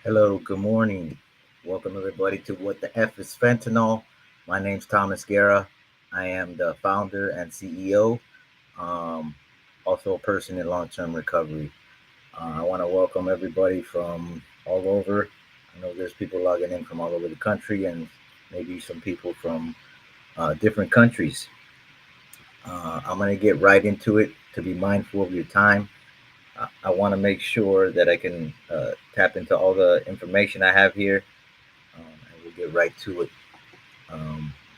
Hello, good morning. Welcome everybody to What the F is Fentanyl. My name's Thomas Guerra. I am the founder and CEO, um, also a person in long-term recovery. I want to welcome everybody from all over. I know there's people logging in from all over the country and maybe some people from different countries. I'm going to get right into it to be mindful of your time. I want to make sure that I can tap into all the information I have here, and we'll get right to it.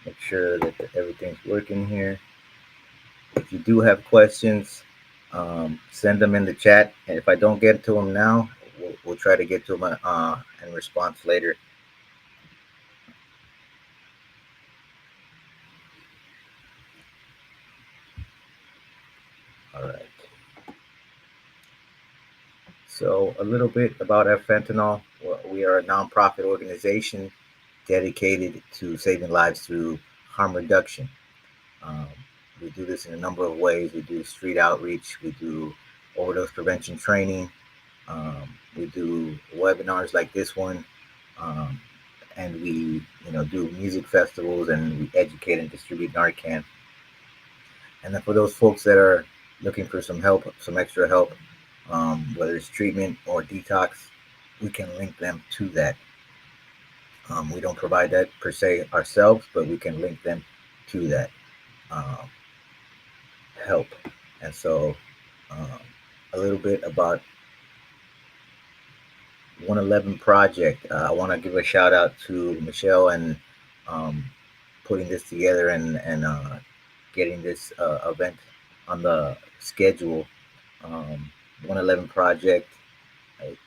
Make sure that everything's working here. If you do have questions, send them in the chat. And if I don't get to them now, we'll try to get to them in response later. All right. So, a little bit about our fentanyl. We are a nonprofit organization dedicated to saving lives through harm reduction. Um, we do this in a number of ways. We do street outreach, we do overdose prevention training, we do webinars like this one, um, and we do music festivals and we educate and distribute Narcan. And then for those folks that are looking for some help, some extra help, whether it's treatment or detox, we can link them to that. We don't provide that per se ourselves, but we can link them to that. Um, Help. And so, um, a little bit about 111 Project. I want to give a shout out to Michelle and um, putting this together and getting this event on the schedule. 111 Project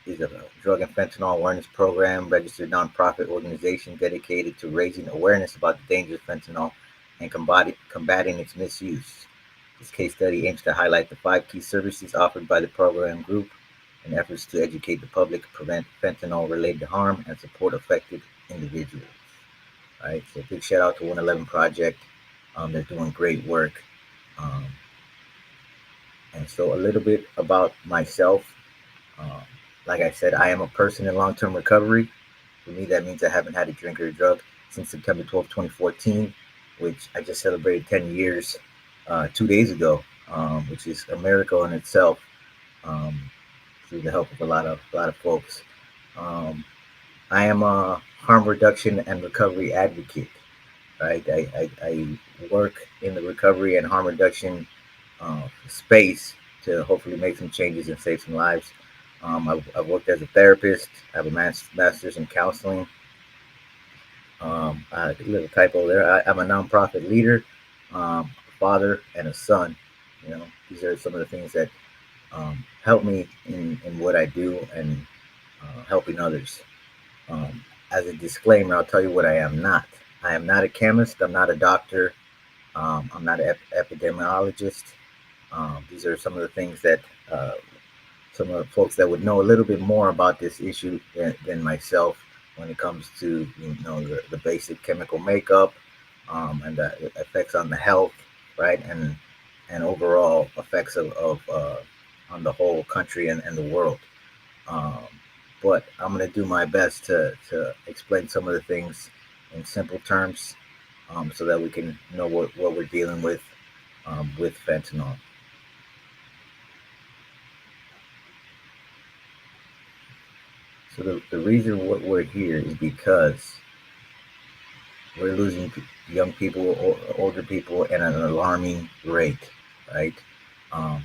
is a drug and fentanyl awareness program, registered nonprofit organization dedicated to raising awareness about the dangers of fentanyl and combating its misuse. This case study aims to highlight the five key services offered by the program group in efforts to educate the public, prevent fentanyl-related harm, and support affected individuals. All right, so big shout out to 111 Project. They're doing great work. Um, and so a little bit about myself. Um, like I said, I am a person in long-term recovery. For me, that means I haven't had a drink or a drug since September 12th, 2014, which I just celebrated 10 years 2 days ago, which is a miracle in itself, um, through the help of a lot of folks. Um, I am a harm reduction and recovery advocate. Right, I work in the recovery and harm reduction space to hopefully make some changes and save some lives. I've worked as a therapist. I have a master's in counseling. A little typo there. I'm a nonprofit leader, a father, and a son. These are some of the things that help me in what I do and helping others. As a disclaimer, I'll tell you what I am not. I am not a chemist. I'm not a doctor. I'm not an epidemiologist. These are some of the things that some of the folks that would know a little bit more about this issue than myself when it comes to the basic chemical makeup, and the effects on the health, right, and overall effects of on the whole country and the world. Um, but I'm going to do my best to explain some of the things in simple terms, so that we can know what we're dealing with fentanyl. So the reason we're here is because we're losing young people or older people at an alarming rate, right? Um,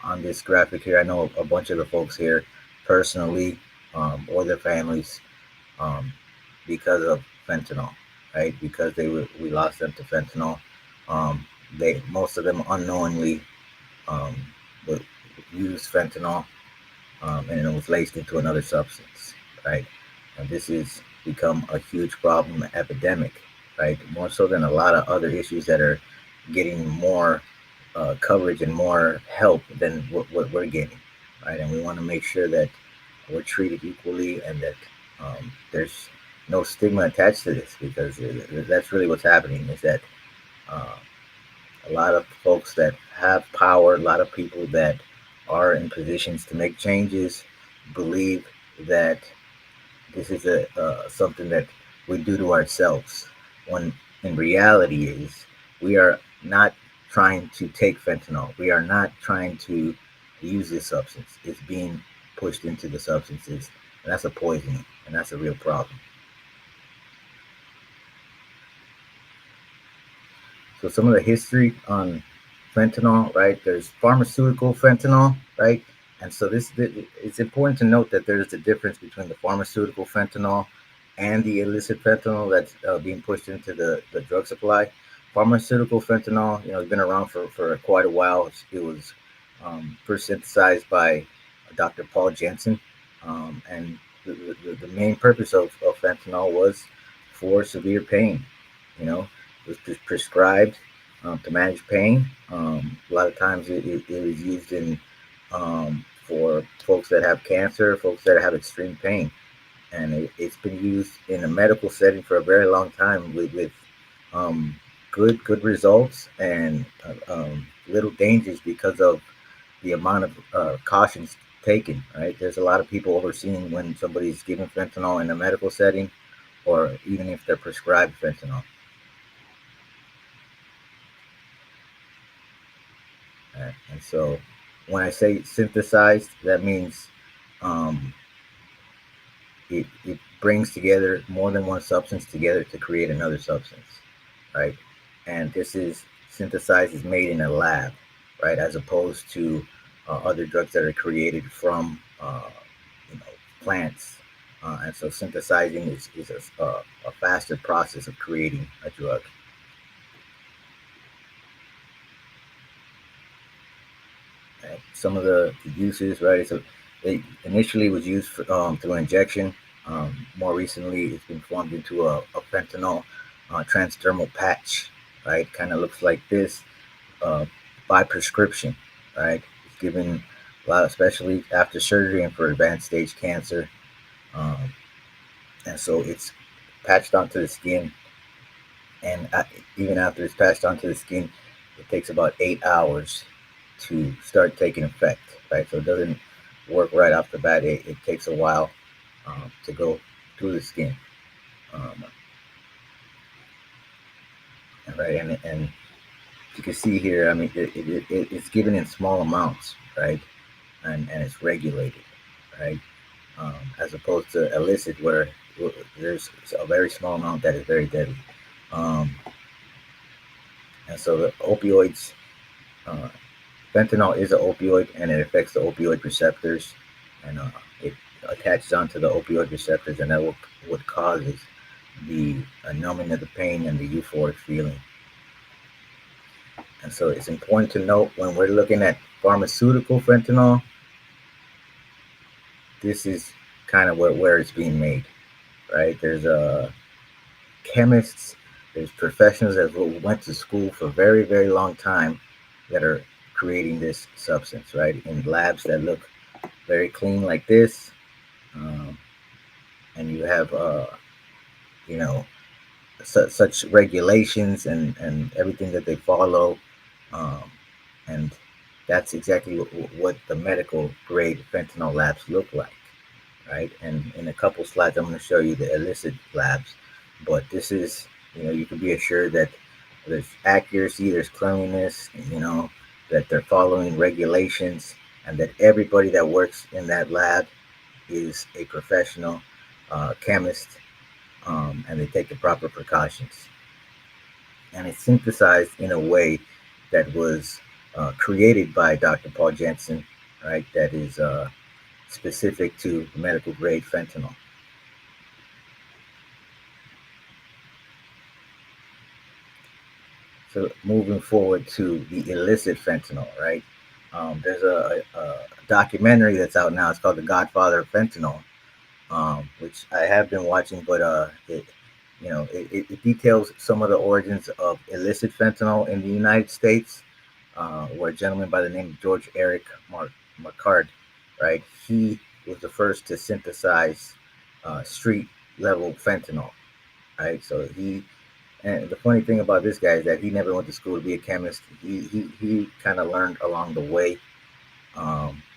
on this graphic here, I know a bunch of the folks here personally, or their families, um, because of fentanyl, right? Because we lost them to fentanyl. Um, they most of them unknowingly um, would use fentanyl, and it was laced into another substance, right? And this has become a huge problem, epidemic, right? More so than a lot of other issues that are getting more coverage and more help than what we're getting, right? And we want to make sure that we're treated equally and that there's no stigma attached to this, because that's really what's happening. Is that uh, a lot of folks that have power, a lot of people that are in positions to make changes, believe that this is a something that we do to ourselves. When in reality is we are not trying to take fentanyl. We are not trying to use this substance. It's being pushed into the substances, and that's a poisoning, and that's a real problem. So some of the history on fentanyl, right? There's pharmaceutical fentanyl, right? And so it's important to note that there's a difference between the pharmaceutical fentanyl and the illicit fentanyl that's being pushed into the drug supply. Pharmaceutical fentanyl, has been around for quite a while. It was first synthesized by Dr. Paul Jensen, and the main purpose of fentanyl was for severe pain. You know, it was prescribed to manage pain. A lot of times it was used in for folks that have cancer, folks that have extreme pain, and it's been used in a medical setting for a very long time with um, good results and little dangers because of the amount of cautions taken. Right, there's a lot of people overseeing when somebody's given fentanyl in a medical setting, or even if they're prescribed fentanyl. And so when I say synthesized, that means um, it brings together more than one substance together to create another substance, right? And this is synthesized is made in a lab, right? As opposed to other drugs that are created from you know plants. And so synthesizing is a faster process of creating a drug. Right? Some of the uses, right? So it initially was used through injection. More recently, it's been formed into a fentanyl transdermal patch, right? Kind of looks like this uh, by prescription, right? It's given a lot, especially after surgery and for advanced stage cancer. Um, and so it's patched onto the skin, and even after it's patched onto the skin, it takes about 8 hours to start taking effect, right? So it doesn't work right off the bat. It takes a while to go through the skin, um, right? And you can see here, I mean, it's given in small amounts, right? And it's regulated, right? As opposed to illicit, where there's a very small amount that is very deadly. Um, and so the opioids, uh, fentanyl is an opioid, and it affects the opioid receptors, and it attaches onto the opioid receptors, and that what causes the numbing of the pain and the euphoric feeling. And so it's important to note when we're looking at pharmaceutical fentanyl, this is kind of where it's being made, right? There's chemists, there's professionals that went to school for a very, very long time that are creating this substance, right? In labs that look very clean like this. Um, and you have, you know, such regulations and everything that they follow. Um, and that's exactly what the medical grade fentanyl labs look like, right? And in a couple slides, I'm going to show you the illicit labs. But this is, you can be assured that there's accuracy, there's cleanliness, that they're following regulations, and that everybody that works in that lab is a professional chemist, and they take the proper precautions. And it's synthesized in a way that was created by Dr. Paul Jensen, right? That is specific to medical grade fentanyl. So moving forward to the illicit fentanyl, right? There's a documentary that's out now. It's called The Godfather of Fentanyl, which I have been watching, but it details some of the origins of illicit fentanyl in the United States, where a gentleman by the name of George Eric Marcard, right? He was the first to synthesize street level fentanyl, right? So and the funny thing about this guy is that he never went to school to be a chemist. He kind of learned along the way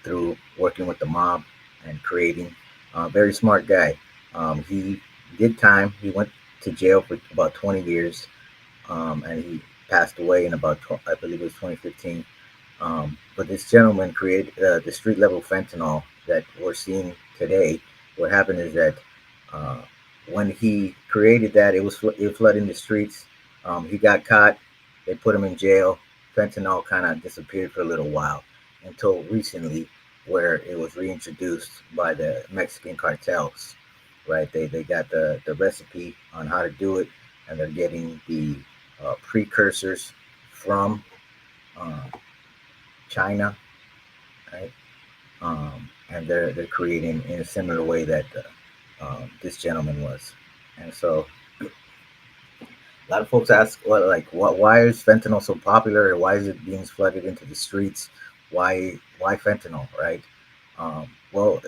through working with the mob and creating. Very smart guy. He did time. He went to jail for about 20 years, and he passed away in about I believe it was 2015. But this gentleman created the street level fentanyl that we're seeing today. What happened is that uh, when he created that, it was flooding the streets. He got caught. They put him in jail. Fentanyl kind of disappeared for a little while until recently, where it was reintroduced by the Mexican cartels. Right? They got the recipe on how to do it, and they're getting the precursors from uh, China, right? And they're creating in a similar way that this gentleman was. And so a lot of folks ask, well, like, why is fentanyl so popular, or why is it being flooded into the streets? Why fentanyl, right? Well,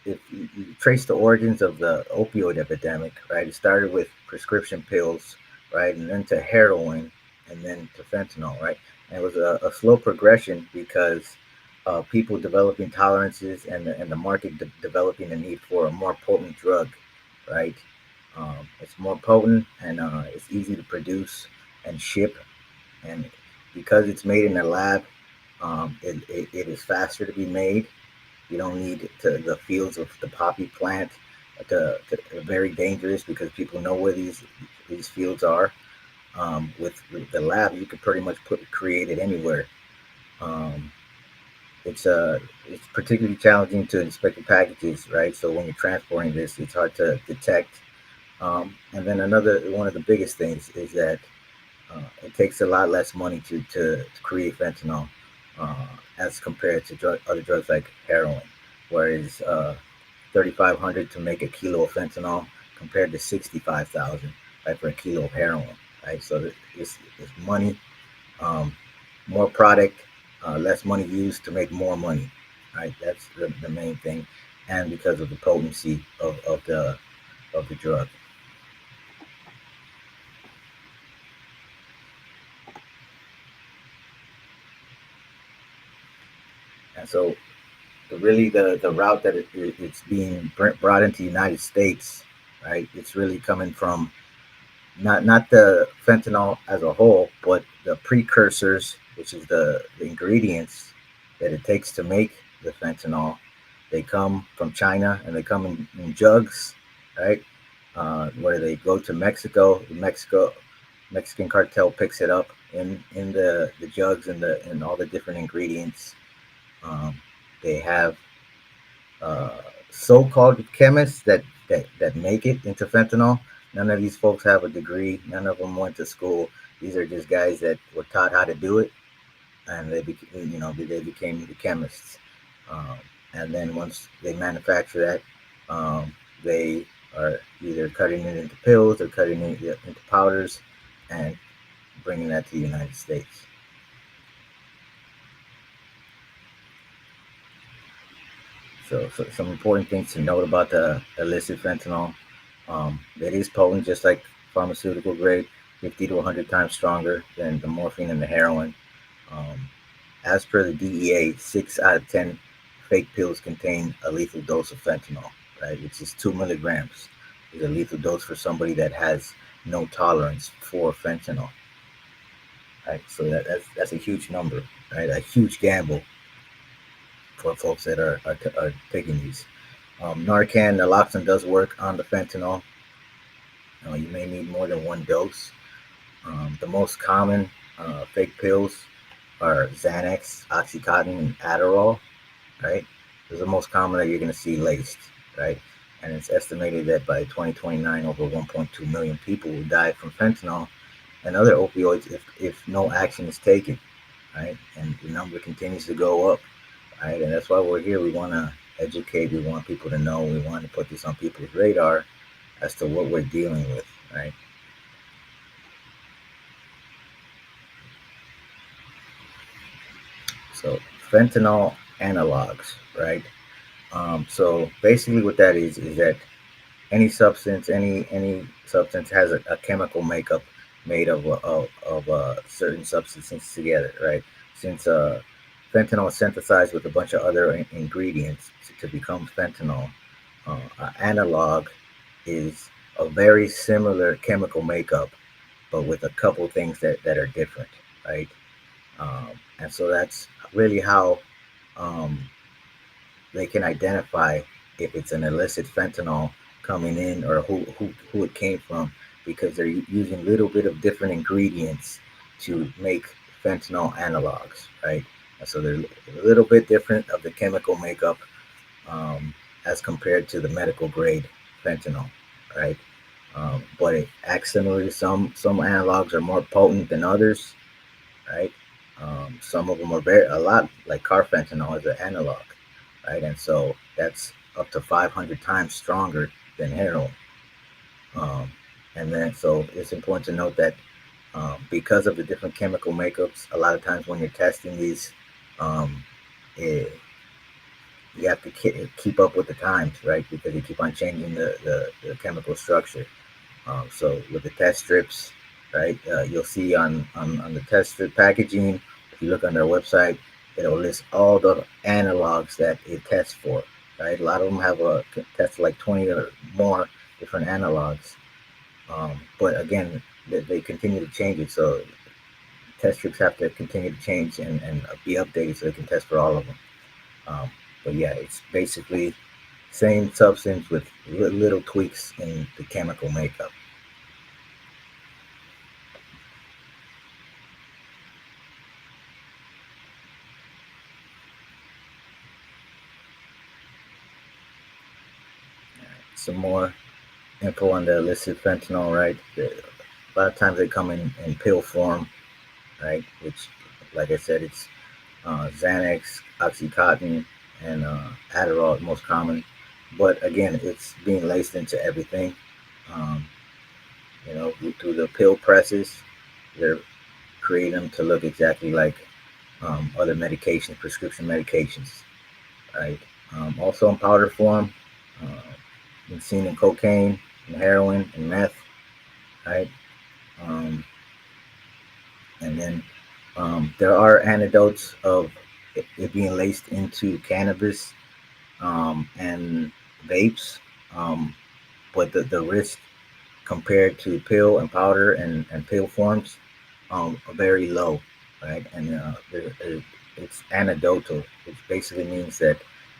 if you trace the origins of the opioid epidemic, right, it started with prescription pills, right, and then to heroin, and then to fentanyl, right. And it was a slow progression because people developing tolerances and the market developing a need for a more potent drug, right. It's more potent and it's easy to produce and ship, and because it's made in a lab, it is faster to be made. You don't need the fields of the poppy plant. Very dangerous because people know where these fields are. With the lab, you could pretty much create it anywhere. Um, it's particularly challenging to inspect the packages, right? So when you're transporting this, it's hard to detect. And then another one of the biggest things is that it takes a lot less money to create fentanyl as compared to other drugs like heroin, whereas 3,500 to make a kilo of fentanyl compared to 65,000, right, for a kilo of heroin, right? So it's money, um, more product, less money used to make more money, right? That's the main thing, and because of the potency of the drug. And so really the route that it's being brought into the United States, right? It's really coming from not the fentanyl as a whole, but the precursors, which is the ingredients that it takes to make the fentanyl. They come from China and they come in jugs, right? Where they go to Mexico. Mexican cartel picks it up in the jugs and all the different ingredients. Um, they have uh, so-called chemists that make it into fentanyl. None of these folks have a degree. None of them went to school. These are just guys that were taught how to do it, and they became the chemists. Um, and then once they manufacture that, they are either cutting it into pills or cutting it into powders, and bringing that to the United States. So some important things to note about the illicit fentanyl. It is potent, just like pharmaceutical grade, 50 to 100 times stronger than the morphine and the heroin. Um, as per the DEA, 6 out of 10 fake pills contain a lethal dose of fentanyl, right? Which is 2 milligrams. Is a lethal dose for somebody that has no tolerance for fentanyl, right? So that's a huge number, right? A huge gamble for folks that are taking these. Narcan, naloxone does work on the fentanyl. You may need more than one dose. The most common fake pills are Xanax, Oxycontin, and Adderall, right? Those are the most common that you're going to see laced, right? And it's estimated that by 2029, over 1.2 million people will die from fentanyl and other opioids if no action is taken, right? And the number continues to go up, right? And that's why we're here. We want to educate. We want people to know. We want to put this on people's radar as to what we're dealing with, right? So fentanyl analogs, right? So basically, what that is that any substance has a chemical makeup made of certain substances together, right? Since fentanyl is synthesized with a bunch of other ingredients to become fentanyl, analog is a very similar chemical makeup, but with a couple things that are different, right? And so that's really how um, they can identify if it's an illicit fentanyl coming in, or who it came from, because they're using a little bit of different ingredients to make fentanyl analogs, right? And so they're a little bit different of the chemical makeup, as compared to the medical grade fentanyl, right? But it accidentally, some analogs are more potent than others, right? Some of them are very a lot like carfentanil is an analog, right? And so that's up to 500 times stronger than heroin. Um, and then so it's important to note that, because of the different chemical makeups, a lot of times when you're testing these, um, it, you have to keep up with the times, right? Because you keep on changing the chemical structure. So with the test strips, right, you'll see on the test strip packaging, if you look on their website, it'll list all the analogs that it tests for, right? A lot of them have a test like 20 or more different analogs. But again, they continue to change it. So test strips have to continue to change and be updated so they can test for all of them. Um, but yeah, it's basically same substance with little tweaks in the chemical makeup. Some more info on the illicit fentanyl, right? A lot of times they come in pill form, right? Which, like I said, it's Xanax, OxyContin, and Adderall is most common. But again, it's being laced into everything. Um, through the pill presses, they're creating them to look exactly like other medications, prescription medications, right? Also in powder form, been seen in cocaine, and heroin, and meth, right? Um, and then there are anecdotes of it being laced into cannabis, and vapes, um, but the risk compared to pill and powder and pill forms, are very low, right? And it's anecdotal, which basically means that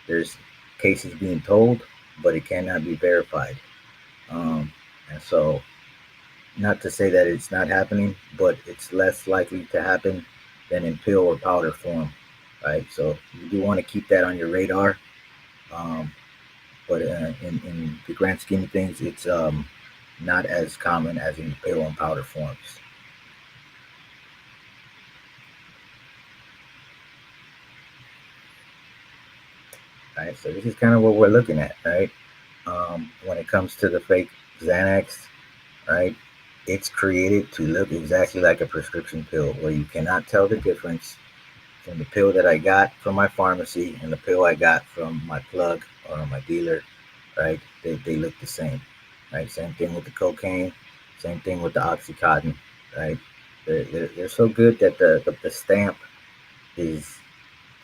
there's cases being told, but it cannot be verified. Um, and so, not to say that it's not happening, but it's less likely to happen than in pill or powder form, right? So you do want to keep that on your radar. Um, but in the grand scheme of things, it's not as common as in pill and powder forms. Right? So this is kind of what we're looking at, right? When it comes to the fake Xanax, right? It's created to look exactly like a prescription pill, where you cannot tell the difference from the pill that I got from my pharmacy and the pill I got from my plug or my dealer, right? They look the same, right? Same thing with the cocaine, same thing with the Oxycontin, right? They're so good that the stamp is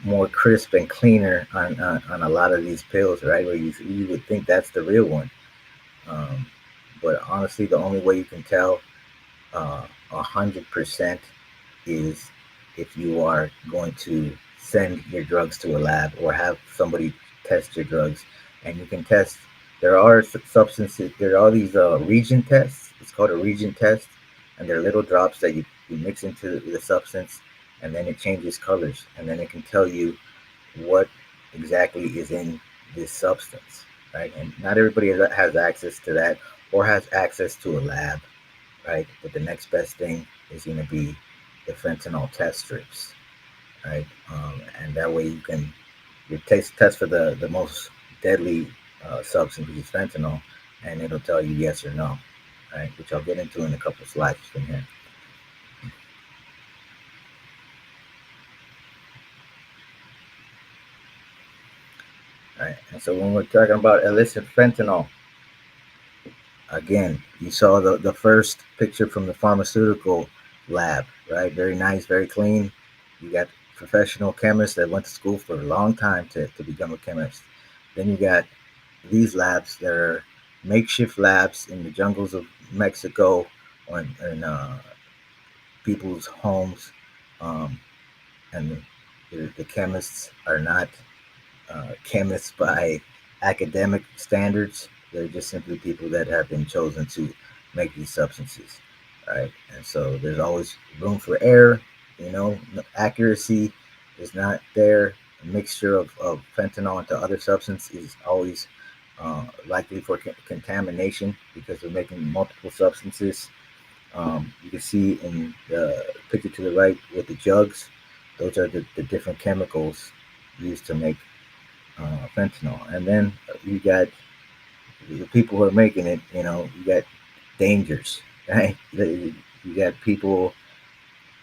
more crisp and cleaner on a lot of these pills, right? Where you would think that's the real one. Um, but honestly, the only way you can tell 100% is if you are going to send your drugs to a lab or have somebody test your drugs, and you can test. There are substances. There are these region tests. It's called a region test, and they're little drops that you mix into the substance, and then it changes colors, and then it can tell you what exactly is in this substance, right? And not everybody has access to that or has access to a lab, right? But the next best thing is going to be the fentanyl test strips, right? And that way you can test for the most deadly substance, which is fentanyl, and it'll tell you yes or no, right? Which I'll get into in a couple of slides from here. Right. And so when we're talking about illicit fentanyl, again, you saw the first picture from the pharmaceutical lab, right? Very nice, very clean. You got professional chemists that went to school for a long time to become a chemist. Then you got these labs that are makeshift labs in the jungles of Mexico or in people's homes, um, and the chemists are not chemists by academic standards. They're just simply people that have been chosen to make these substances, right? And so there's always room for error. Accuracy is not there. A mixture of fentanyl into other substance is always likely for contamination because they're making multiple substances. You can see in the picture to the right with the jugs, those are the different chemicals used to make fentanyl. And then you got the people who are making it. You got dangers, right? You got people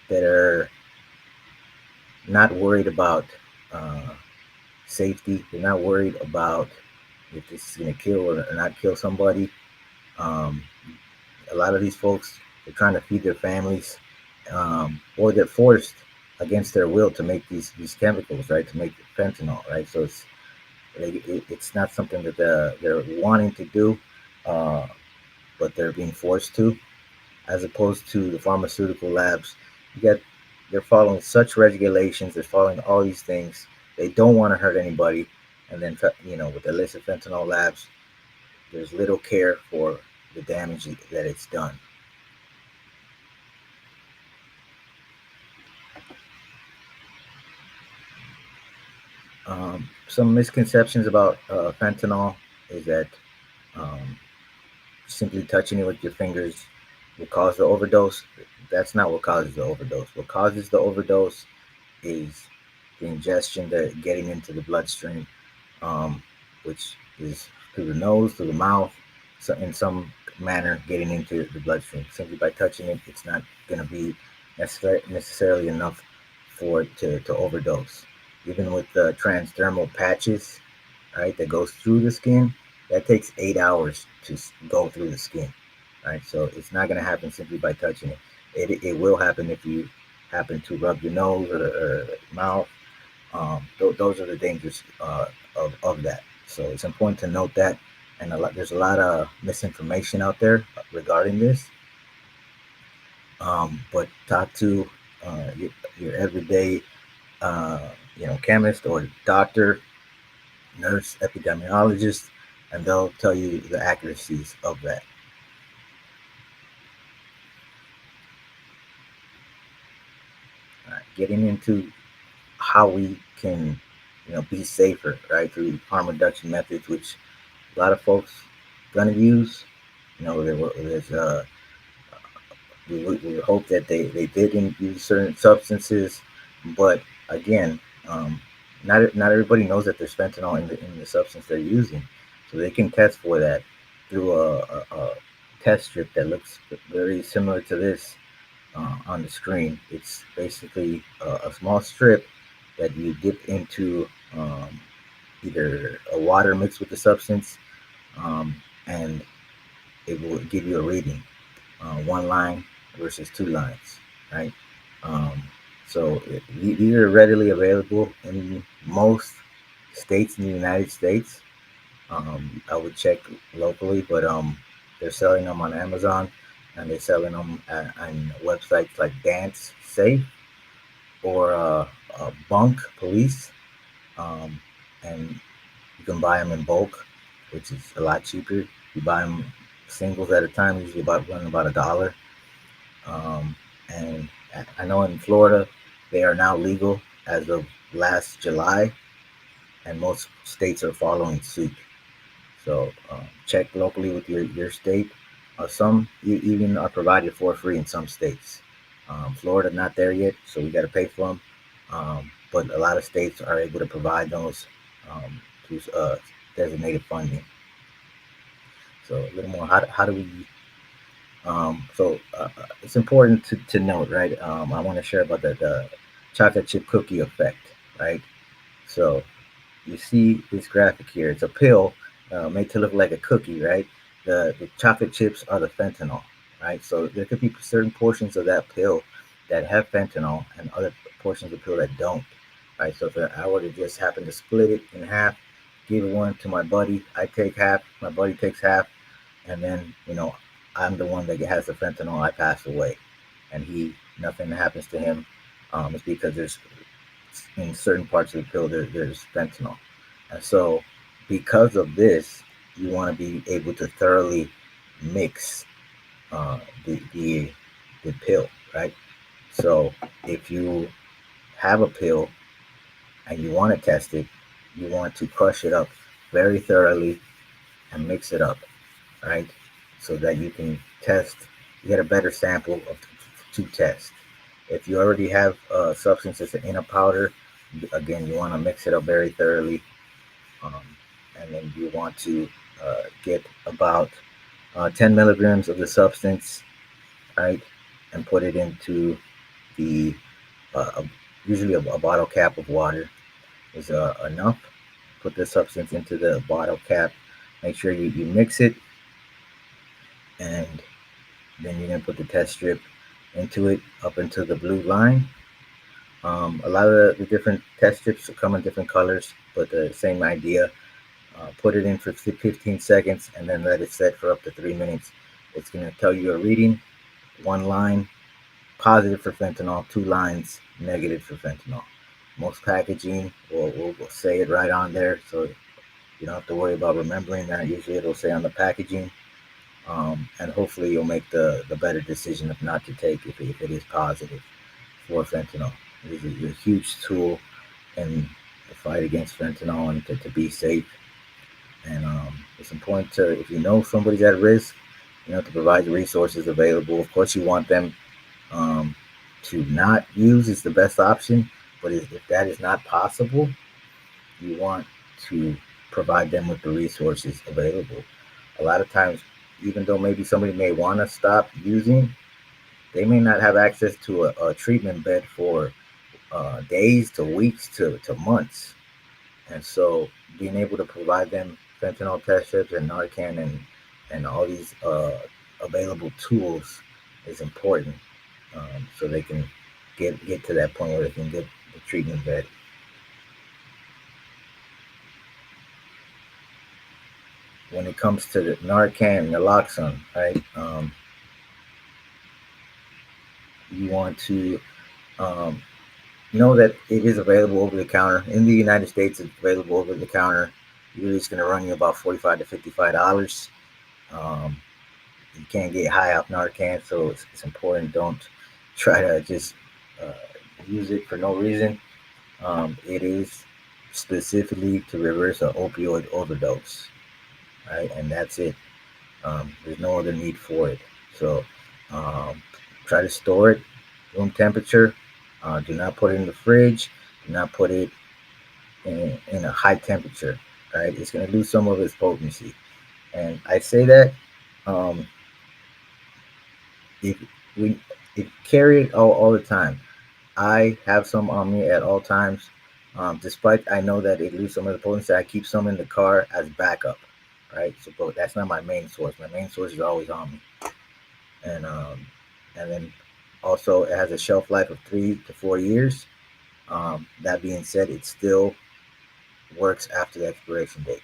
that are not worried about uh, safety. They're not worried about if this is going to kill or not kill somebody. Um, a lot of these folks, they're trying to feed their families, or they're forced against their will to make these chemicals, right? To make fentanyl, right? So it's not something that they're wanting to do, uh, but they're being forced to, as opposed to the pharmaceutical labs. You get They're following such regulations, they're following all these things. They don't want to hurt anybody, and then with the illicit fentanyl labs, there's little care for the damage that it's done. Some misconceptions about fentanyl is that um, simply touching it with your fingers will cause the overdose. That's not what causes the overdose. What causes the overdose is the ingestion that getting into the bloodstream, um, which is through the nose, through the mouth, so in some manner getting into the bloodstream. Simply by touching it, it's not going to be necessarily enough for it to overdose. Even with the transdermal patches, right, that goes through the skin, that takes 8 hours to go through the skin, right? So it's not going to happen simply by touching it. It will happen if you happen to rub your nose or mouth. Those are the dangers of that. So it's important to note that, and there's a lot of misinformation out there regarding this. But talk to your everyday, chemist or doctor, nurse, epidemiologist, and they'll tell you the accuracies of that. Getting into how we can, be safer, right, through harm reduction methods, which a lot of folks gonna use. There's we hope that they didn't use certain substances, but again, not everybody knows that there's fentanyl in the substance they're using, so they can test for that through a test strip that looks very similar to this on the screen. It's basically a small strip that you dip into either a water mixed with the substance, and it will give you a reading, one line versus two lines, right? Um, so these are readily available in most states in the United States. I would check locally, but they're selling them on Amazon, and they're selling them on websites like Dance Safe or Bunk Police, um, and you can buy them in bulk, which is a lot cheaper. You buy them singles at a time, usually running about $1. And I know in Florida they are now legal as of last July, and most states are following suit. So check locally with your state. Some even are provided for free in some states. Florida not there yet, so we got to pay for them. But a lot of states are able to provide those through designated funding. So a little more. How do we it's important to note, right? I want to share about the chocolate chip cookie effect, right? So you see this graphic here. It's a pill made to look like a cookie, right? The chocolate chips are the fentanyl, right? So there could be certain portions of that pill that have fentanyl and other portions of the pill that don't, right? So if I were to just happen to split it in half, give one to my buddy, I take half, my buddy takes half. and then I'm the one that has the fentanyl. I pass away, and nothing happens to him. It's because there's in certain parts of the pill there's fentanyl, and so because of this, you want to be able to thoroughly mix uh, the the the pill, right? So if you have a pill and you want to test it, you want to crush it up very thoroughly and mix it up, right? So that you can test, you get a better sample to test. If you already have a substance that's in a powder, again, you want to mix it up very thoroughly. Um, and then you want to get about 10 milligrams of the substance, right? And put it into the, usually a bottle cap of water is enough. Put the substance into the bottle cap. Make sure you mix it, and then you're gonna put the test strip into it up into the blue line. A lot of the different test strips come in different colors, but the same idea. Put it in for 15 seconds and then let it set for up to 3 minutes. It's gonna tell you a reading. One line positive for fentanyl, two lines negative for fentanyl. Most packaging will say it right on there, so you don't have to worry about remembering that. Usually it'll say on the packaging. And hopefully you'll make the better decision of not to take if it is positive for fentanyl. It is a huge tool in the fight against fentanyl and to be safe. And it's important to, if you know somebody's at risk, to provide the resources available. Of course, you want them um, to not use is the best option, but if that is not possible, you want to provide them with the resources available. A lot of times, even though maybe somebody may want to stop using, they may not have access to a treatment bed for days to weeks to months. And so being able to provide them fentanyl test strips and Narcan and all these available tools is important, so they can get to that point where they can get the treatment bed. When it comes to the Narcan, naloxone, right? You want to um, know that it is available over the counter in the United States. It's available over the counter. Usually, it's going to run you about $45 to $55. Um, you can't get high off Narcan, so it's important. Don't try to just uh, use it for no reason. It is specifically to reverse an opioid overdose, right? And that's it. There's no other need for it. So um, try to store it room temperature. Do not put it in the fridge. Do not put it in a high temperature. Right? It's going to lose some of its potency. And I say that um, if we if carry it all the time. I have some on me at all times. Despite I know that it loses some of the potency, I keep some in the car as backup. Right? So, but that's not my main source. My main source is always on me. And and then also it has a shelf life of 3 to 4 years. That being said, it still works after the expiration date.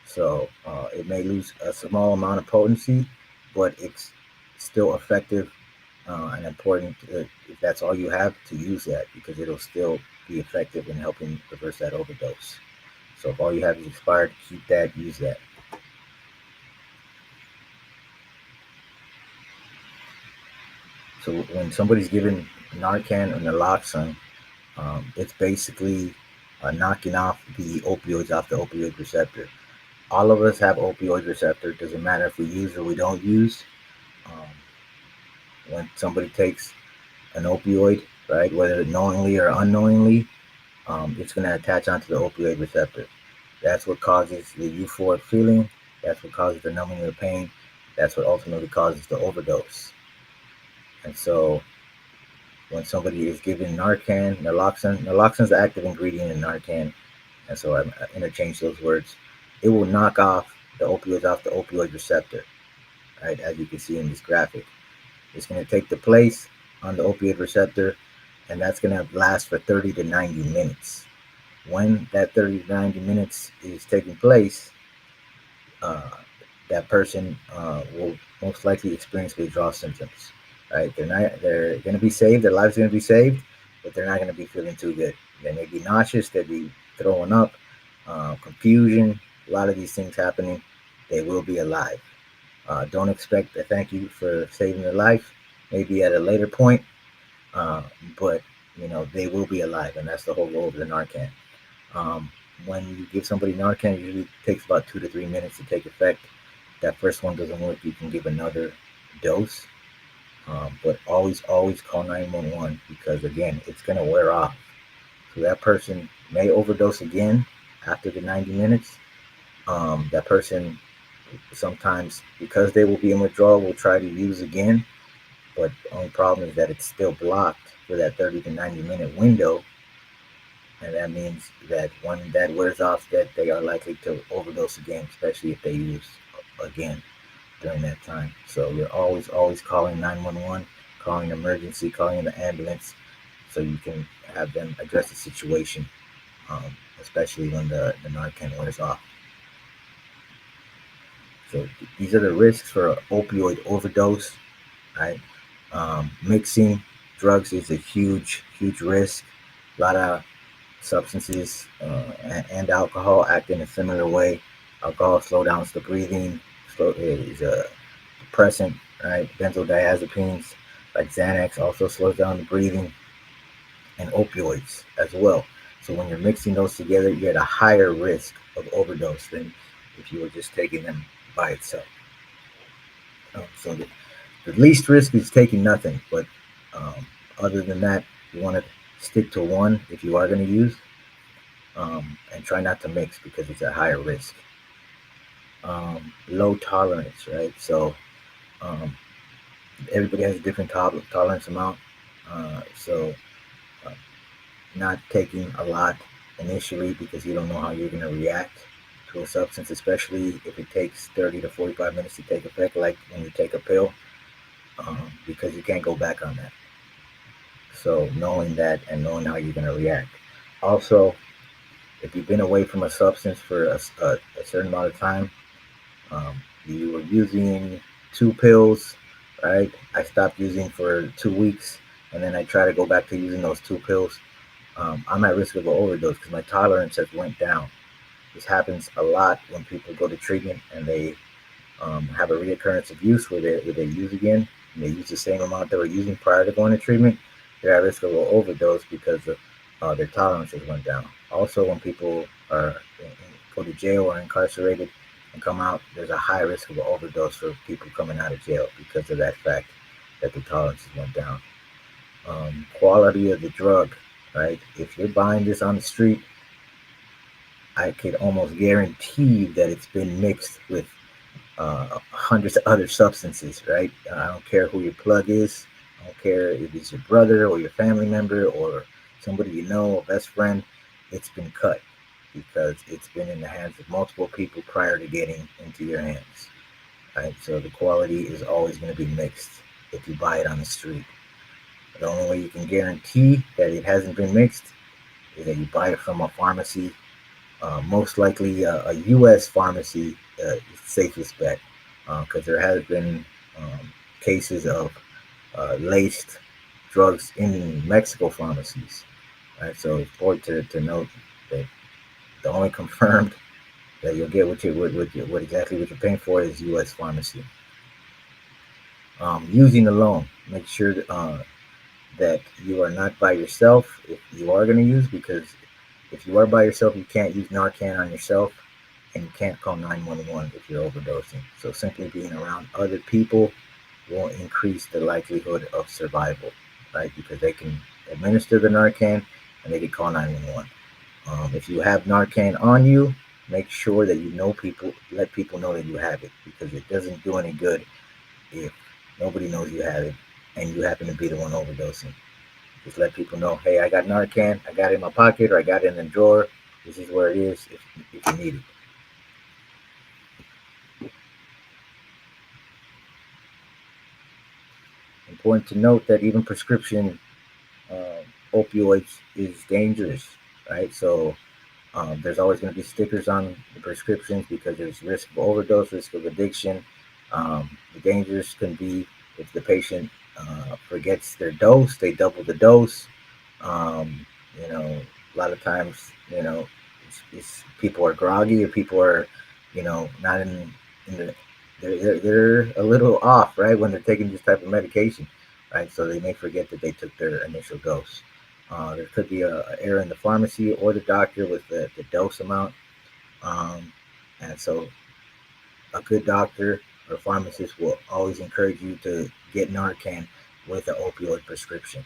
So it may lose a small amount of potency, but it's still effective and important if that's all you have to use that, because it'll still be effective in helping reverse that overdose. So if all you have is expired, keep that, use that. So when somebody's given Narcan or naloxone, it's basically knocking off the opioids off the opioid receptor. All of us have opioid receptor. Doesn't matter if we use or we don't use. Um, when somebody takes an opioid, right, whether knowingly or unknowingly, it's going to attach onto the opioid receptor. That's what causes the euphoric feeling. That's what causes the numbing of the pain. That's what ultimately causes the overdose. And so when somebody is given Narcan, naloxone is the active ingredient in Narcan, and so I interchange those words. It will knock off the opioids off the opioid receptor, right? As you can see in this graphic, it's going to take the place on the opioid receptor, and that's going to last for 30 to 90 minutes. When that 30 to 90 minutes is taking place, uh, that person will most likely experience withdrawal symptoms. Right? They're going to be saved. Their life's going to be saved, but they're not going to be feeling too good. They may be nauseous. They'll be throwing up, confusion. A lot of these things happening. They will be alive. Don't expect a thank you for saving their life. Maybe at a later point, uh, but they will be alive, and that's the whole goal of the Narcan. Um, when you give somebody Narcan, it usually takes about 2 to 3 minutes to take effect. That first one doesn't work, you can give another dose. But always call 911 because again, it's gonna wear off. So that person may overdose again after the 90 minutes. That person sometimes, because they will be in withdrawal, will try to use again. But the only problem is that it's still blocked for that 30 to 90-minute window, and that means that when that wears off, that they are likely to overdose again, especially if they use again during that time. So you're always calling 911, calling emergency, calling the ambulance, so you can have them address the situation, especially when the Narcan wears off. So these are the risks for opioid overdose, right? Mixing drugs is a huge risk. A lot of substances and alcohol act in a similar way. Alcohol slows down the breathing, is a depressant, right? Benzodiazepines like Xanax also slows down the breathing, and opioids as well. So when you're mixing those together, you're at a higher risk of overdose than if you were just taking them by itself. So the least risk is taking nothing, but um, other than that, you want to stick to one if you are going to use, and try not to mix because it's a higher risk. Low tolerance, right? So um, everybody has a different tolerance amount. So uh, not taking a lot initially because you don't know how you're going to react to a substance, especially if it takes 30 to 45 minutes to take effect, like when you take a pill, because you can't go back on that. So knowing that and knowing how you're going to react. Also, if you've been away from a substance for a certain amount of time, you were using 2 pills, right? I stopped using for 2 weeks, and then I try to go back to using those 2 pills. I'm at risk of an overdose because my tolerance has went down. This happens a lot when people go to treatment and they have a reoccurrence of use where they use again and they use the same amount they were using prior to going to treatment. They're at risk of an overdose because their tolerances went down. Also, when people go to jail or incarcerated and come out, there's a high risk of an overdose for people coming out of jail because of that fact that the tolerances went down. Quality of the drug, right? If you're buying this on the street, I could almost guarantee that it's been mixed with hundreds of other substances, right? I don't care who your plug is. I don't care if it's your brother or your family member or somebody you know, a best friend. It's been cut because it's been in the hands of multiple people prior to getting into your hands, right? So the quality is always going to be mixed if you buy it on the street. The only way you can guarantee that it hasn't been mixed is that you buy it from a pharmacy, most likely a U.S. pharmacy, is the safest bet because there has been cases of laced drugs in Mexico pharmacies. Right, so it's important to note that the only confirmed that you'll get what exactly what you're paying for is U.S. pharmacy. Using alone, make sure that you are not by yourself if you are going to use, because if you are by yourself, you can't use Narcan on yourself and you can't call 911 if you're overdosing. So simply being around other people will increase the likelihood of survival, right? Because they can administer the Narcan and they can call 911. If you have Narcan on you, make sure that you know people, let people know that you have it, because it doesn't do any good if nobody knows you have it and you happen to be the one overdosing. Just let people know, hey, I got Narcan, I got it in my pocket, or I got it in the drawer. This is where it is if you need it. Important to note that even prescription opioids is dangerous, right? So There's always going to be stickers on the prescriptions because there's risk of overdose, risk of addiction. The dangers can be if the patient forgets their dose, they double the dose. Um, a lot of times, it's people are groggy or people are, not in the, they're a little off, right, when they're taking this type of medication, right? So they may forget that they took their initial dose. There could be a error in the pharmacy or the doctor with the dose amount. Um, and so a good doctor or pharmacist will always encourage you to get Narcan with an opioid prescription.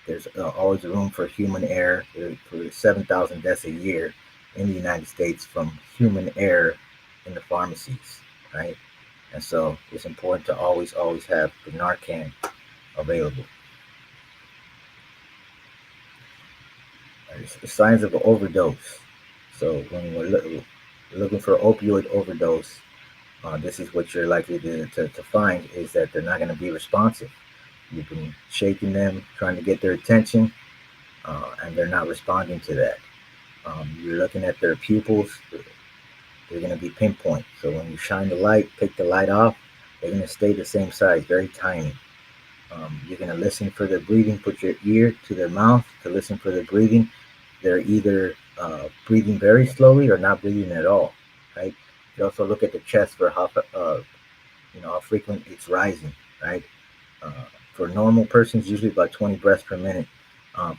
There's always room for human error. For 7,000 deaths a year in the United States from human error in the pharmacies, right? And so it's important to always have the Narcan available. Signs of an overdose. So when looking for opioid overdose, this is what you're likely to find is that they're not going to be responsive. You've been shaking them, trying to get their attention, and they're not responding to that. You're looking at their pupils, they're going to be pinpoint. So when you shine the light, take the light off, they're going to stay the same size, very tiny. You're going to listen for their breathing, put your ear to their mouth to listen for their breathing. They're either breathing very slowly or not breathing at all, right? You also look at the chest for how frequent it's rising, right? Uh, for normal persons, usually about 20 breaths per minute.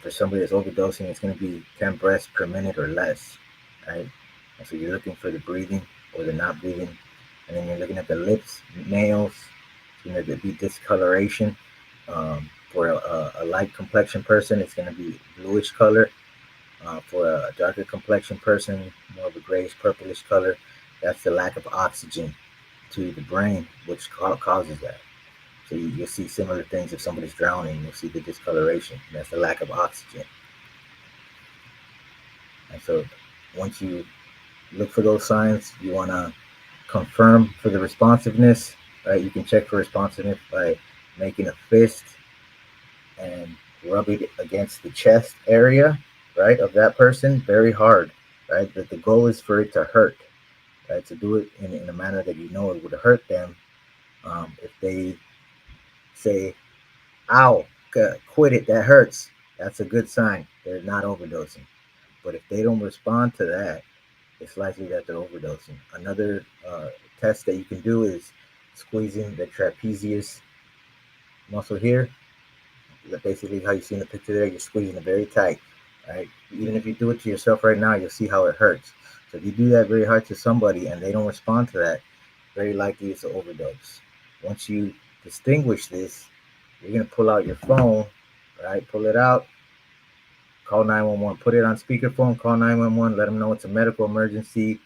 For somebody that's overdosing, it's going to be 10 breaths per minute or less, right? And so you're looking for the breathing or the not breathing, and then you're looking at the lips, nails. It's going to be discoloration. For a light complexion person, it's going to be bluish color. For a darker complexion person, more of a grayish purplish color. That's the lack of oxygen to the brain, which causes that. So you'll see similar things if somebody's drowning. You'll see the discoloration. That's the lack of oxygen. And so once you look for those signs, you want to confirm for the responsiveness. Right? You can check for responsiveness by making a fist and rub it against the chest area, right, of that person very hard. Right? But the goal is for it to hurt. Right? To do it in a manner that you know it would hurt them. If they say, ow, quit it, that hurts, that's a good sign. They're not overdosing. But if they don't respond to that, it's likely that they're overdosing. Another test that you can do is squeezing the trapezius muscle here. That's basically how you see in the picture there. You're squeezing it very tight. Right? Even if you do it to yourself right now, you'll see how it hurts. So if you do that very hard to somebody and they don't respond to that, very likely it's an overdose. Once you distinguish this, you're gonna pull out your phone, right? Pull it out, call 911, put it on speakerphone, call 911, let them know it's a medical emergency.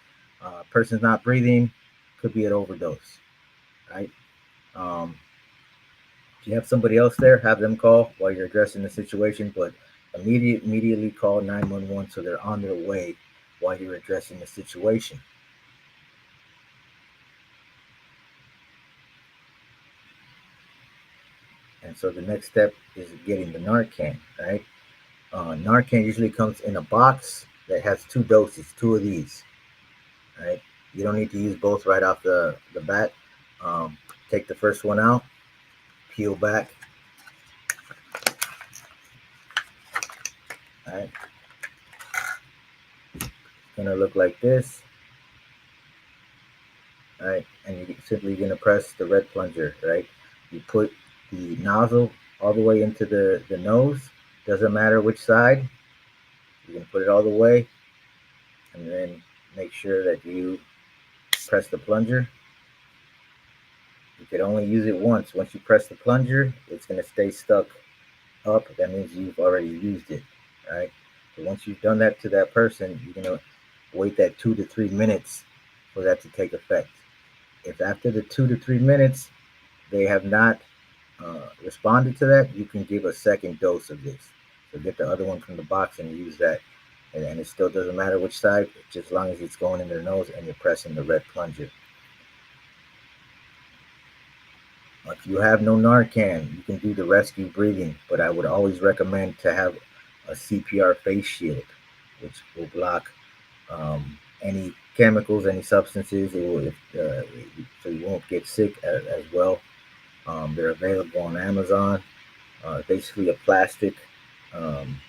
Person's not breathing, could be an overdose, right? Um, if you have somebody else there, have them call while you're addressing the situation, but immediately call 911 so they're on their way while you're addressing the situation. And so the next step is getting the Narcan, right? Narcan usually comes in a box that has two doses, two of these, right? You don't need to use both right off the bat. Take the first one out, peel back, right? It's gonna look like this, right? And you're simply gonna press the red plunger, right? You put the nozzle all the way into the nose, doesn't matter which side, you're gonna put it all the way, and then make sure that you press the plunger. You could only use it once. Once you press the plunger, it's going to stay stuck up. That means you've already used it, right? So once you've done that to that person, you're going to wait that 2 to 3 minutes for that to take effect. If after the 2 to 3 minutes they have not responded to that, you can give a second dose of this. So get the other one from the box and use that. And it still doesn't matter which side, just as long as it's going in their nose and you're pressing the red plunger. If you have no Narcan, you can do the rescue breathing, but I would always recommend to have a CPR face shield. which will block any chemicals, any substances. It will, so you won't get sick as well. They're available on Amazon. Basically, a plastic um,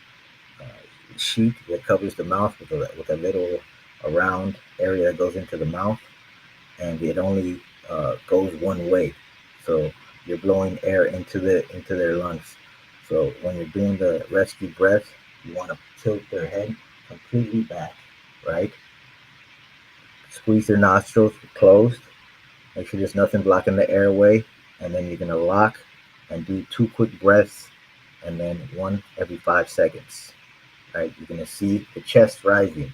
sheet that covers the mouth with a little round area that goes into the mouth, and it only goes one way. So you're blowing air into their lungs. So when you're doing the rescue breath, you want to tilt their head completely back, right? Squeeze their nostrils closed. Make sure there's nothing blocking the airway, and then you're gonna lock and do two quick breaths, and then one every 5 seconds. Right? You're gonna see the chest rising.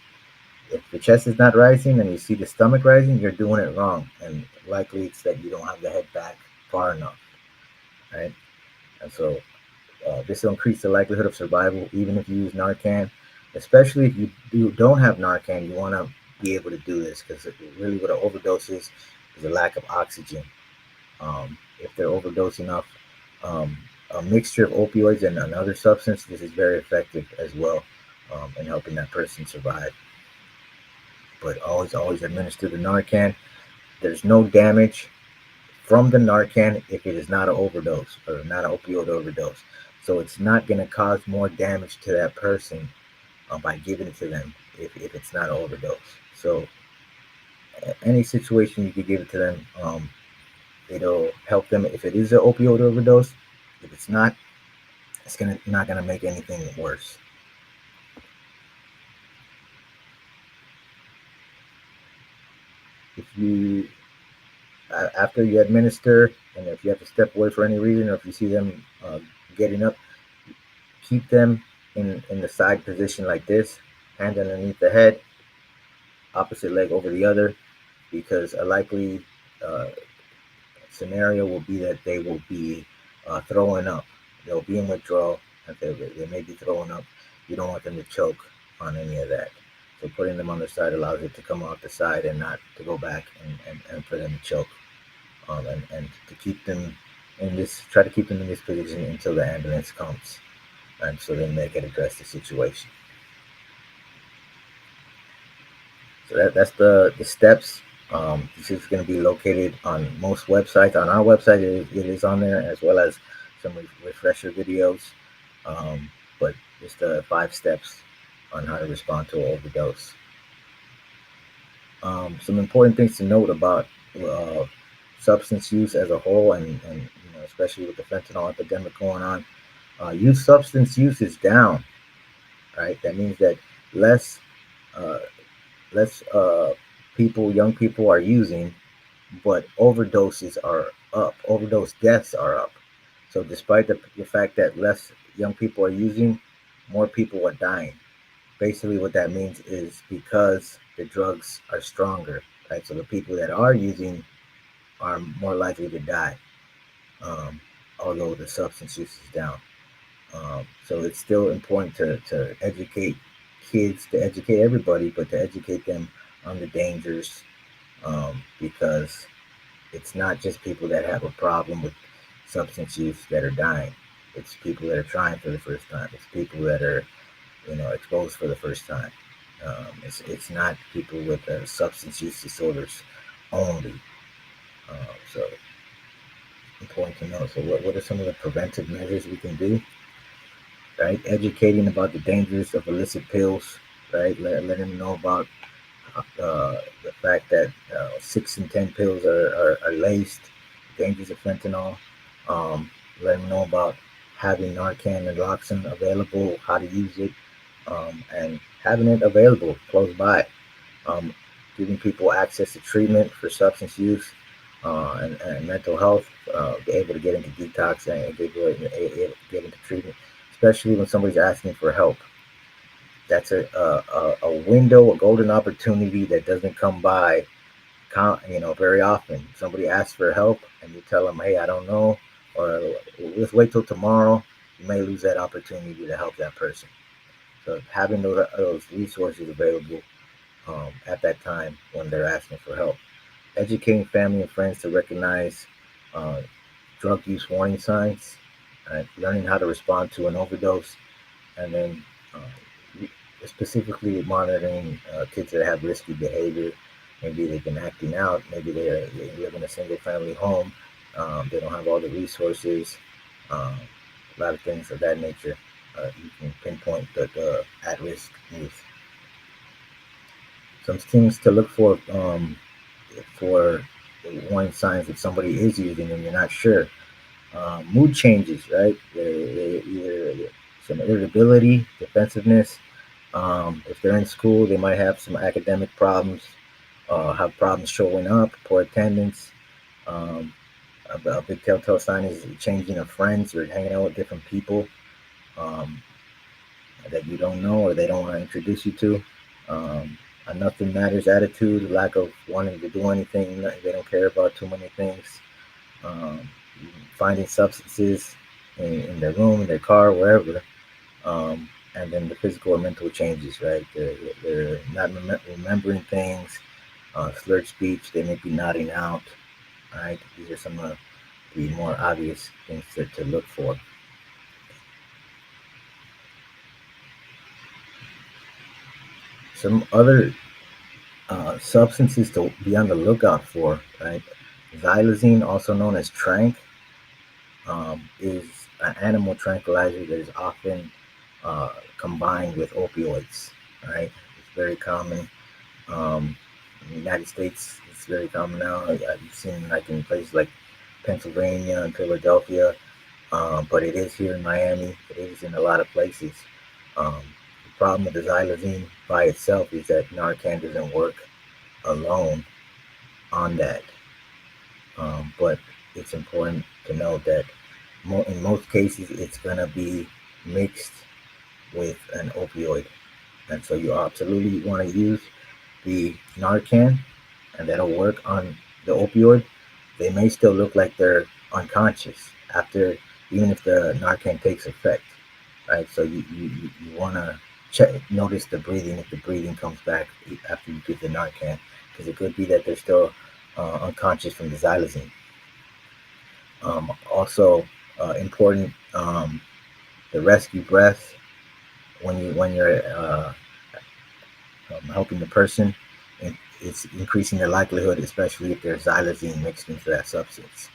If the chest is not rising and you see the stomach rising, you're doing it wrong, and likely it's that you don't have the head back far enough, right? And so this will increase the likelihood of survival, even if you use Narcan. Especially if you don't have Narcan, you want to be able to do this because really what an overdose is a lack of oxygen. If they're overdosing off um, a mixture of opioids and another substance, this is very effective as well in helping that person survive. But always administer the Narcan. There's no damage from the Narcan if it is not an overdose or not an opioid overdose. So it's not going to cause more damage to that person by giving it to them if it's not an overdose. So any situation you could give it to them, it'll help them if it is an opioid overdose. If it's not, it's gonna not gonna make anything worse. If you after you administer, and if you have to step away for any reason, or if you see them getting up, keep them in the side position like this, hand underneath the head, opposite leg over the other, because a likely uh, scenario will be that they will be throwing up. They'll be in withdrawal, and they may be throwing up. You don't want them to choke on any of that. So putting them on the side allows it to come off the side and not to go back and for them to choke. And to keep them in this, try to keep them in this position until the ambulance comes. And so then they can address the situation. So that's the steps. This is going to be located on most websites. On our website, it is on there as well as some refresher videos. But just the 5 steps on how to respond to an overdose. Some important things to note about uh, substance use as a whole, and especially with the fentanyl epidemic going on. Youth substance use is down. Right, that means that less uh, less young people are using, but overdoses are up. Overdose deaths are up. So despite the fact that less young people are using, more people are dying. Basically, what that means is because the drugs are stronger, right? So the people that are using are more likely to die, um, although the substance use is down. So it's still important to educate kids, to educate everybody, but to educate them on the dangers, because it's not just people that have a problem with substance use that are dying. It's people that are trying for the first time. It's people that are, exposed for the first time. It's not people with substance use disorders only. So important to know. So what are some of the preventive measures we can do? Right, educating about the dangers of illicit pills. Right, let them know about the fact that 6 and 10 pills are laced, dangers of fentanyl. Um, let them know about having Narcan and naloxone available, how to use it, and having it available close by. Um, Giving people access to treatment for substance use and mental health, be able to get into detox and get into treatment, especially when somebody's asking for help. That's a window, a golden opportunity that doesn't come by, very often. Somebody asks for help, and you tell them, "Hey, I don't know," or "Let's wait till tomorrow." You may lose that opportunity to help that person. So having those resources available at that time when they're asking for help, educating family and friends to recognize uh, drug use warning signs, learning how to respond to an overdose, and then uh, specifically monitoring kids that have risky behavior. Maybe they've been acting out. Maybe they live in a single family home. They don't have all the resources. Um, a lot of things of that nature. You can pinpoint the at risk youth. Some things to look for warning signs that somebody is using and you're not sure. Mood changes, right? They either some irritability, defensiveness. If they're in school, they might have some academic problems, have problems showing up, poor attendance. Um, a big telltale sign is changing of friends or hanging out with different people um, that you don't know or they don't want to introduce you to. Um, a nothing matters attitude, lack of wanting to do anything. They don't care about too many things. Um, Finding substances in their room, in their car, wherever. And then the physical or mental changes, right? They're not remembering things, slurred speech, they may be nodding out, right? These are some of the more obvious things to look for. Some other substances to be on the lookout for, right? Xylazine, also known as tranq, is an animal tranquilizer that is often combined with opioids, right? It's very common. In the United States, it's very common now. I've seen like in places like Pennsylvania and Philadelphia, but it is here in Miami. It is in a lot of places. The problem with the xylazine by itself is that Narcan doesn't work alone on that. But it's important to note that in most cases, it's going to be mixed with an opioid. And so you absolutely want to use the Narcan, and that'll work on the opioid. They may still look like they're unconscious after, even if the Narcan takes effect, right? So you want to notice the breathing if the breathing comes back after you give the Narcan, because it could be that they're still unconscious from the xylazine. Also important, the rescue breath when you're helping the person, and it's increasing the likelihood, especially if there's xylazine mixed into that substance.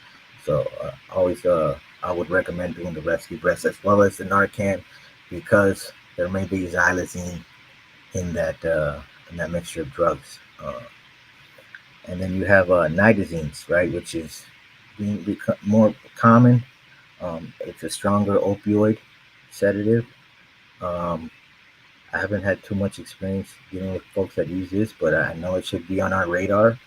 So always, I would recommend doing the rescue breaths as well as the Narcan, because there may be xylazine in that mixture of drugs. And then you have nitazines, right, which is being more common. It's a stronger opioid sedative. Um, I haven't had too much experience dealing with folks that use this, but I know it should be on our radar.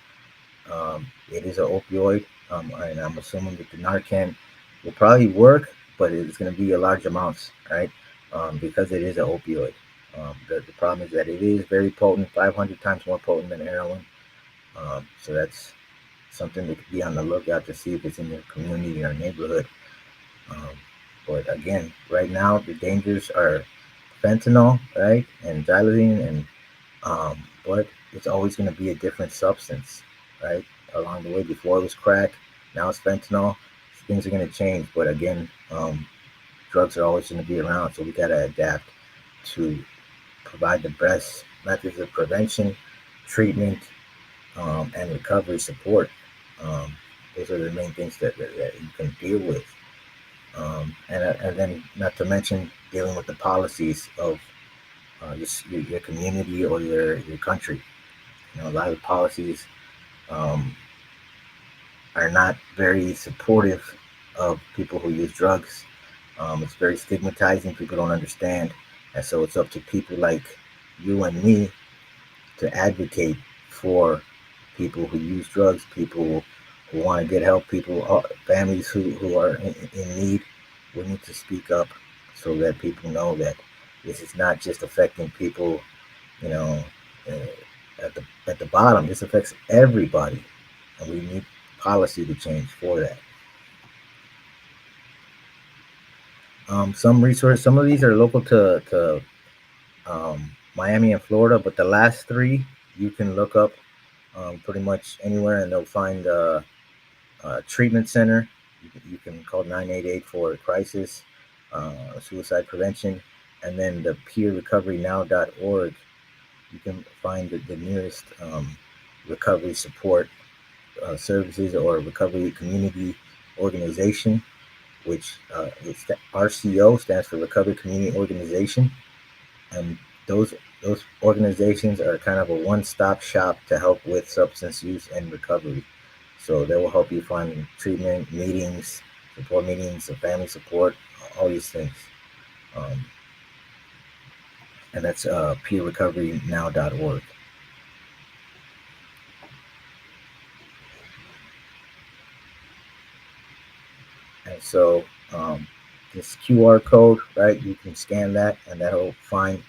It is an opioid, and I'm assuming that the Narcan will probably work, but it's going to be a large amounts, right? Because it is an opioid. The problem is that it is very potent, 500 times more potent than heroin. So that's something to be on the lookout to see if it's in your community or neighborhood. Um, but again, right now the dangers are fentanyl, right, and xylazine, and but it's always going to be a different substance, right? Along the way, before it was crack, now it's fentanyl. Things are going to change, but again, drugs are always going to be around, so we got to adapt to provide the best methods of prevention, treatment, and recovery support. Um, those are the main things that you can deal with. And then not to mention dealing with the policies of your community or your country. You know, a lot of policies um, are not very supportive of people who use drugs. It's very stigmatizing. People don't understand, and so it's up to people like you and me to advocate for people who use drugs, people who want to get help, people, families who are in need. We need to speak up so that people know that this is not just affecting people, you know, at the bottom. This affects everybody, and we need policy to change for that. Some of these are local to Miami and Florida, but the last three you can look up pretty much anywhere, and they'll find a treatment center. You can call 988 for crisis, suicide prevention. And then the peerrecoverynow.org, you can find the nearest recovery support services or recovery community organization, which RCO stands for Recovery Community Organization. And those those organizations are kind of a one-stop shop to help with substance use and recovery. So they will help you find treatment meetings, support meetings, family support, all these things. Um, and that's peerrecoverynow.org. And so this QR code, right? You can scan that, and that'll find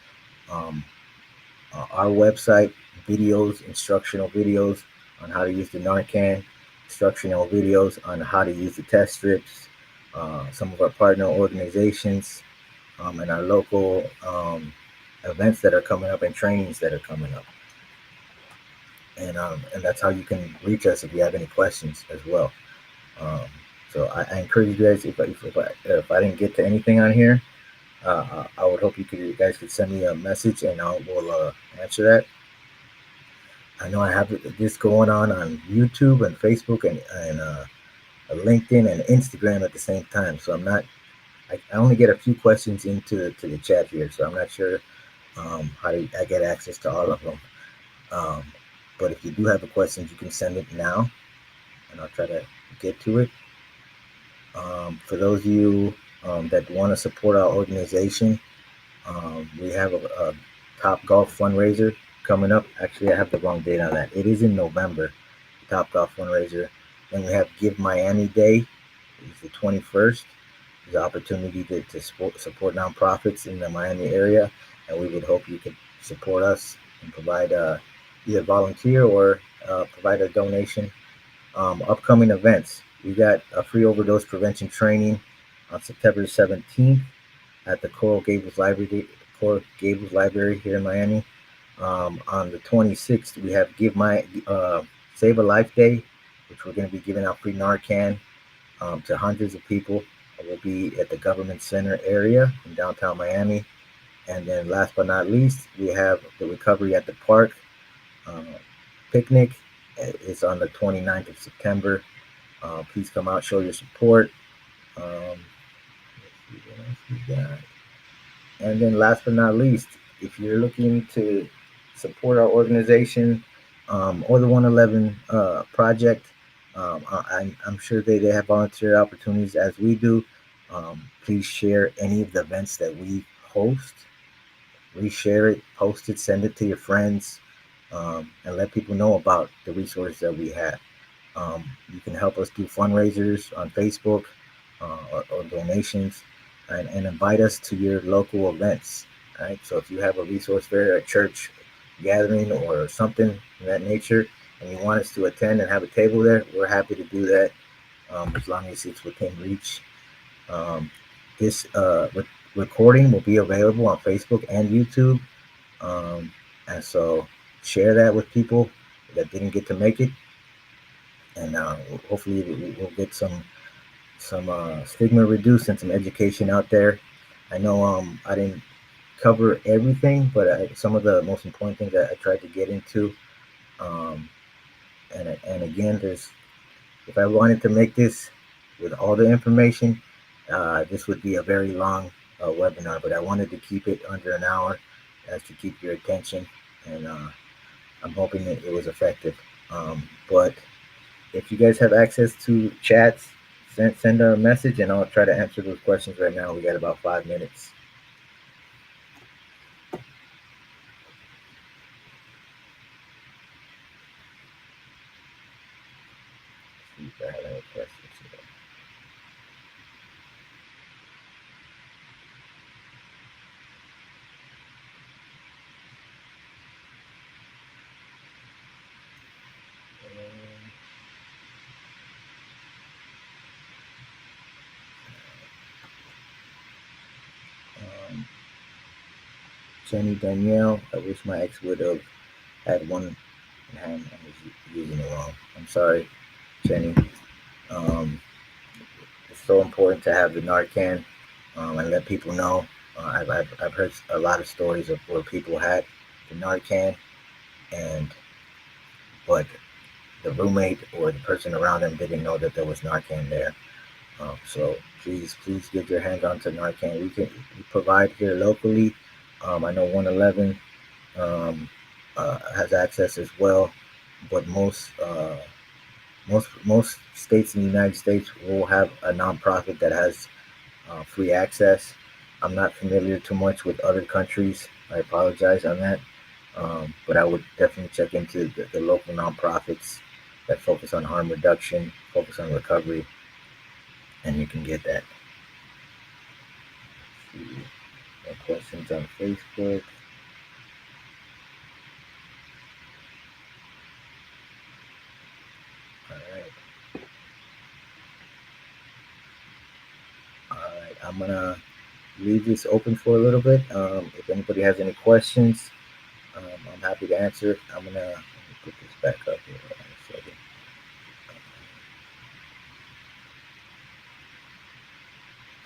um, our website, videos, instructional videos on how to use the Narcan, instructional videos on how to use the test strips, some of our partner organizations, and our local events that are coming up and trainings that are coming up. And that's how you can reach us if you have any questions as well. Um, so I encourage you guys, if I didn't get to anything on here, I would hope you guys could send me a message and I will answer that. I know I have this going on YouTube and Facebook and LinkedIn and Instagram at the same time. So I'm not. I only get a few questions into the chat here, so I'm not sure how to I get access to all of them. Um, but if you do have a question, you can send it now, and I'll try to get to it. For those of you that want to support our organization, we have a Top Golf fundraiser coming up. Actually, I have the wrong date on that. It is in November, the Top Golf fundraiser. Then we have Give Miami Day. It's the 21st. There's an opportunity to support nonprofits in the Miami area, and we would hope you could support us and provide either volunteer or provide a donation. Upcoming events. We got a free overdose prevention training on September 17th at the Coral Gables Library here in Miami. On the 26th, we have Save a Life Day, which we're going to be giving out free Narcan to hundreds of people. It will be at the Government Center area in downtown Miami. And then last but not least, we have the Recovery at the Park uh, picnic. It's on the 29th of September. Please come out, show your support. Let's see what else we got. And then last but not least, if you're looking to support our organization or the 111 project, I'm sure they have volunteer opportunities as we do. Please share any of the events that we host. Reshare it, post it, send it to your friends, and let people know about the resources that we have. You can help us do fundraisers on Facebook or donations and invite us to your local events. Right. So if you have a resource fair, a church gathering, or something of that nature, and you want us to attend and have a table there, we're happy to do that as long as it's within reach. This recording will be available on Facebook and YouTube. And so share that with people that didn't get to make it. And hopefully we'll get some stigma reduced and some education out there. I know I didn't cover everything, but some of the most important things that I tried to get into. Um, and again, if I wanted to make this with all the information, this would be a very long webinar. But I wanted to keep it under an hour, as to keep your attention, and I'm hoping that it was effective. But if you guys have access to chats, send a message and I'll try to answer those questions right now. We got about 5 minutes. See if I have any questions here. Um, Jenny Danielle, I wish my ex would have had one in hand. I was using it wrong. I'm sorry, Jenny. Um, it's so important to have the Narcan and let people know. I've heard a lot of stories of where people had the Narcan, and but the roommate or the person around them didn't know that there was Narcan there. So please get your hands onto Narcan. We provide here locally. I know 111 um, has access as well, but most states in the United States will have a nonprofit that has free access. I'm not familiar too much with other countries. I apologize on that, but I would definitely check into the local nonprofits that focus on harm reduction, focus on recovery, and you can get that. Let's see. No questions on Facebook. All right. All right. I'm gonna leave this open for a little bit. If anybody has any questions, I'm happy to answer. I'm gonna let me put this back up here. Hold on a second.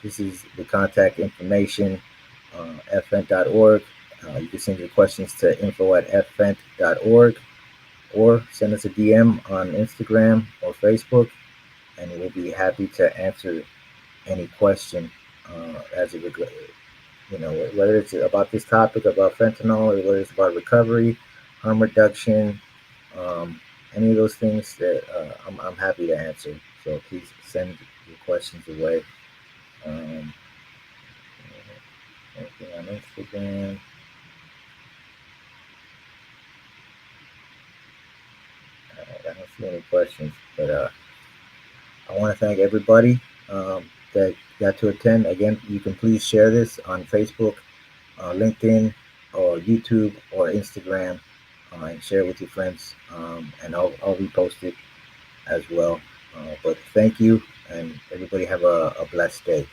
This is the contact information, fvent.org. You can send your questions to info@fvent.org or send us a DM on Instagram or Facebook, and we'll be happy to answer any question as it whether it's about this topic about fentanyl or whether it's about recovery, harm reduction, um, any of those things that I'm happy to answer. So please send your questions away. Um, anything on Instagram? I don't see any questions, but I want to thank everybody that got to attend. Again, you can please share this on Facebook, LinkedIn, or YouTube or Instagram, and share it with your friends. And I'll repost it as well. But thank you, and everybody have a blessed day.